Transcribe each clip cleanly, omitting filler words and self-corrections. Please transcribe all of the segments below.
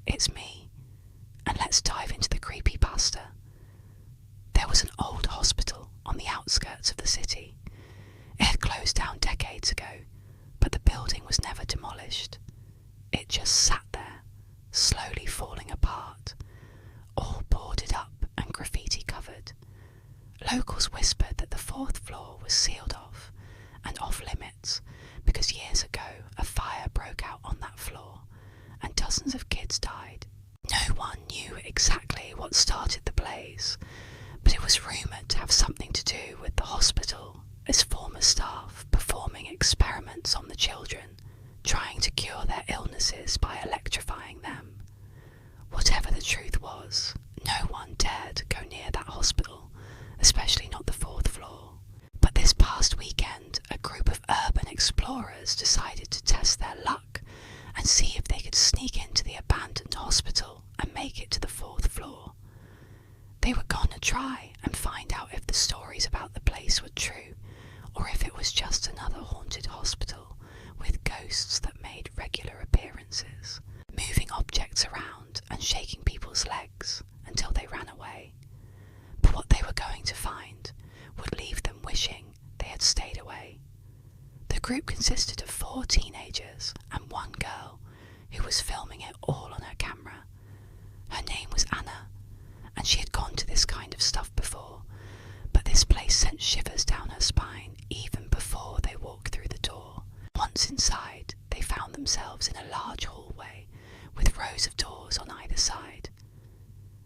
it's me, and let's dive into the creepypasta. There was an old hospital on the outskirts of the city. It had closed down decades ago, but the building was never demolished. It just sat there, slowly falling apart, all boarded up and graffiti covered. Locals whispered that the fourth floor was sealed off and off limits because years ago a fire broke out on that floor and dozens of kids died. No one knew exactly what started the blaze, but it was rumoured to have something to do with the hospital, as former staff performing experiments on the children, trying to cure their illnesses by electrifying them. Whatever the truth was, no one dared go near that hospital, especially not the fourth floor. But this past weekend, a group of urban explorers decided to test their luck and see if they could sneak into the abandoned hospital and make it to the fourth floor. They were gonna try and find out if the stories about the place were true, or if it was just another haunted hospital with ghosts that made regular appearances, moving objects around and shaking people's legs until they ran away. But what they were going to find would leave them wishing they had stayed away. The group consisted of 4 teenagers and 1 girl who was filming it all on her camera. Her name was Anna, and she had gone to this kind of stuff before, but this place sent shivers down her spine even before they walked through the door. Once inside, they found themselves in a large hallway with rows of doors on either side.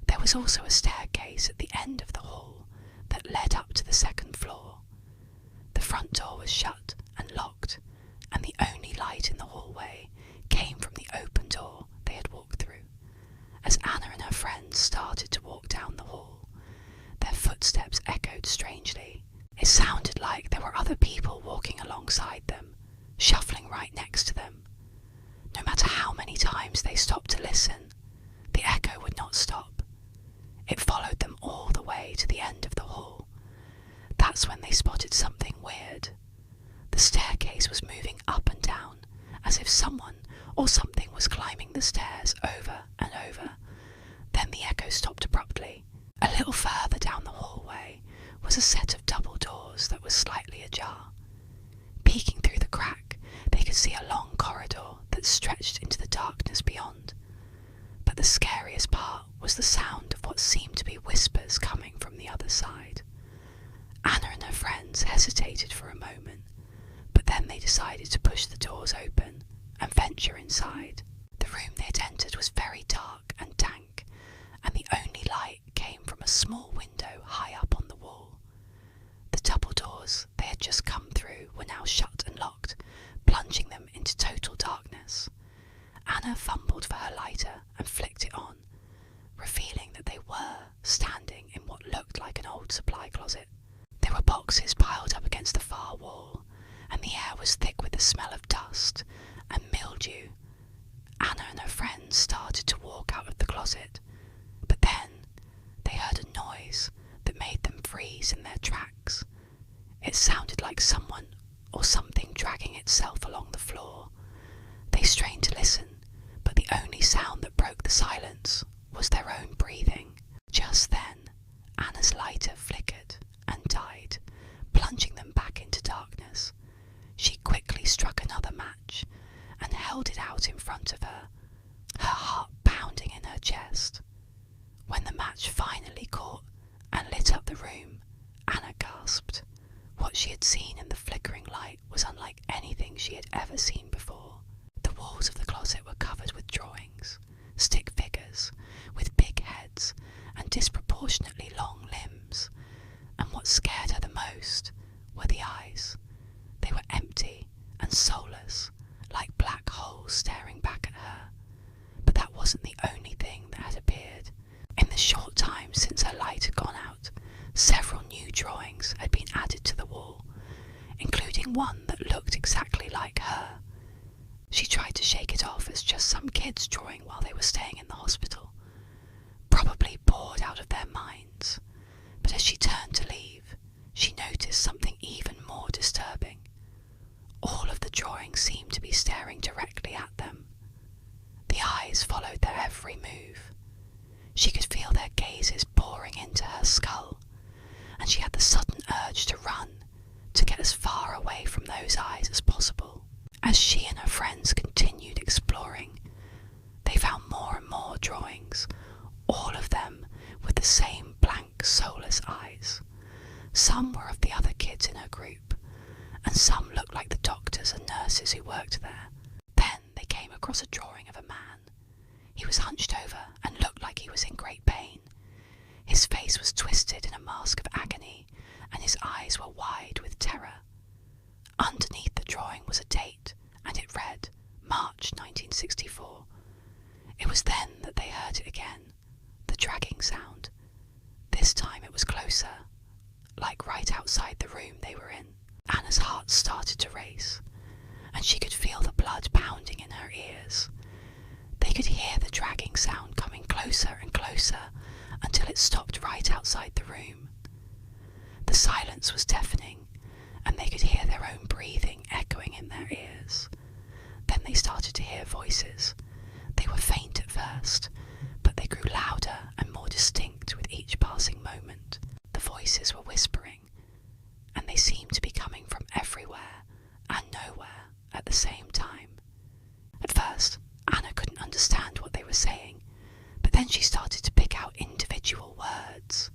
There was also a staircase at the end of the hall that led up to the 2nd floor. The front door was shut and locked, and the only light in the hallway came from the open door they had walked through. As Anna and her friends started to walk down the hall, their footsteps echoed strangely. It sounded like there were other people walking alongside them, shuffling right next to them. No matter how many times they stopped to listen, the echo would not stop. It followed them all the way to the end of the hall. That's when they spotted something weird. The staircase was moving up and down, as if someone or something was climbing the stairs over and over. Then the echo stopped abruptly. A little further down the hallway was a set of double doors that was slightly ajar. Peeking through the crack, they could see a long corridor that stretched into the darkness beyond. But the scariest part was the sound of what seemed to be whispers coming from the other side. Anna and her friends hesitated for a moment, but then they decided to push the doors open and venture inside. The room they had entered was very dark and dank, and the only light came from a small window high up on the wall. The double doors they had just come through were now shut and locked, plunging them into total darkness. Anna fumbled for her lighter and flicked it on, revealing that they were standing in what looked like an old supply closet. There were boxes piled up against the far wall, and the air was thick with the smell of dust and mildew. Anna and her friends started to walk out of the closet, but then they heard a noise that made them freeze in their tracks. It sounded like someone or something dragging itself along the floor. They strained to listen, but the only sound that broke the silence was their own breathing. Just then, Anna's lighter flickered and died, plunging them back into darkness. She quickly struck another match and held it out in front of her, her heart pounding in her chest. When the match finally caught and lit up the room, Anna gasped. What she had seen in the flickering light was unlike anything she had ever seen before. The walls of the closet were covered with drawings, stick figures with big heads and disproportionately long limbs, and what scared her the most were the eyes. They were empty and soulless, like black holes staring back at her. But that wasn't the only thing that had appeared. In the short time since her light had gone out, several new drawings had been added to the wall, including one that looked exactly like her. She tried to shake it off as just some kids drawing while they were staying in the hospital, probably bored out of their minds. But as she turned to leave, she noticed something even more disturbing. All of the drawings seemed to be staring directly at them. The eyes eyes followed their every move. She could feel their gazes boring into her skull, and she had the sudden urge to run, to get as far away from those eyes as possible. As she and her friends continued exploring, they found more and more drawings, all of them with the same blank, soulless eyes. Some were of the other kids in her group, and some looked like the doctors and nurses who worked there. Then they came across a drawing of a man. He was hunched over and looked like he was in great pain. His face was twisted in a mask of agony, and his eyes were wide with terror. Underneath the drawing was a date, and it read March 1964. It was then that they heard it again, the dragging sound. This time it was closer, like right outside the room they were in. Anna's heart started to race, and she could feel the blood pounding in her ears. They could hear the dragging sound coming closer and closer until it stopped right outside the room. The silence was deafening, and they could hear their own breathing echoing in their ears. Then they started to hear voices. They were faint at first, but they grew louder and more distinct with each passing moment. The voices were whispering, and they seemed to be coming from everywhere and nowhere at the same time. At first, Anna couldn't understand what they were saying, but then she started to pick out individual words.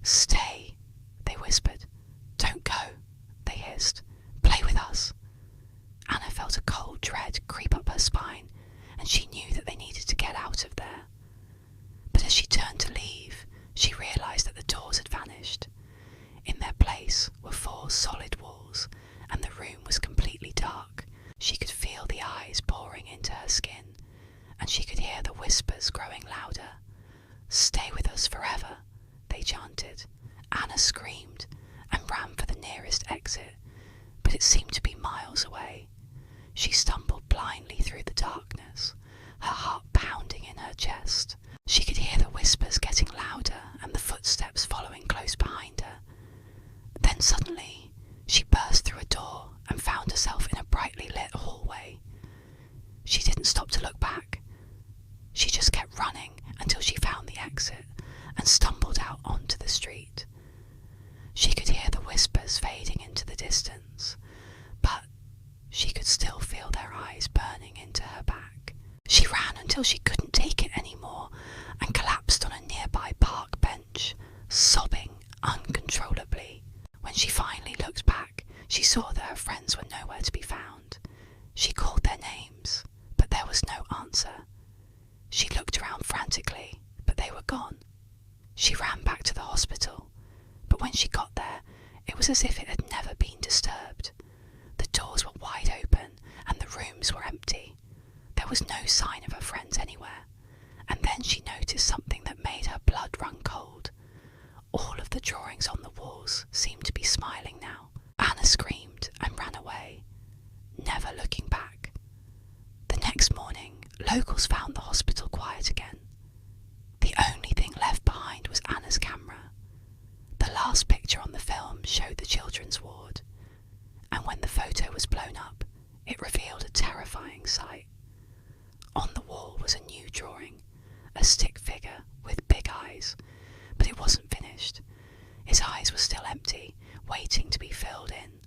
"Stay," they whispered. "Don't go," they hissed. "Play with us." Anna felt a cold dread creep up her spine, and she knew that they needed to get out of there. But as she turned to leave, she realised that the doors had vanished. In their place were 4 solid walls, and the room was completely dark. She could feel the eyes boring into her skin, and she could hear the whispers growing louder. "Stay with us forever," they chanted. Anna screamed and ran for the nearest exit, but it seemed to be miles away. She stumbled blindly through the darkness, her heart pounding in her chest. She could hear the whispers getting louder and the footsteps following close behind her. Then suddenly, she burst through a door and found herself in a brightly lit hallway. She didn't stop to look back. She just kept running until she found the exit and stumbled out onto the street. She could hear the whispers fading into the distance, but she could still feel their eyes burning into her back. She ran until she couldn't take it anymore and collapsed on a nearby park bench, sobbing uncontrollably. When she finally looked back, she saw that her friends were nowhere to be found. She called their names, but there was no answer. She looked around frantically, but they were gone. She ran back to the hospital, but when she got there, it was as if it had never been disturbed. The doors were wide open, and the rooms were empty. There was no sign of her friends anywhere, and then she noticed something that made her blood run cold. All of the drawings on the walls seemed to be smiling now. Anna screamed and ran away, never looking back. The next morning, locals found the hospital quiet again. The only thing left behind was Anna's camera. The last picture on the film showed the children's ward, and when the photo was blown up, it revealed a terrifying sight. On the wall was a new drawing, a stick figure with big eyes, but it wasn't finished. His eyes were still empty, waiting to be filled in.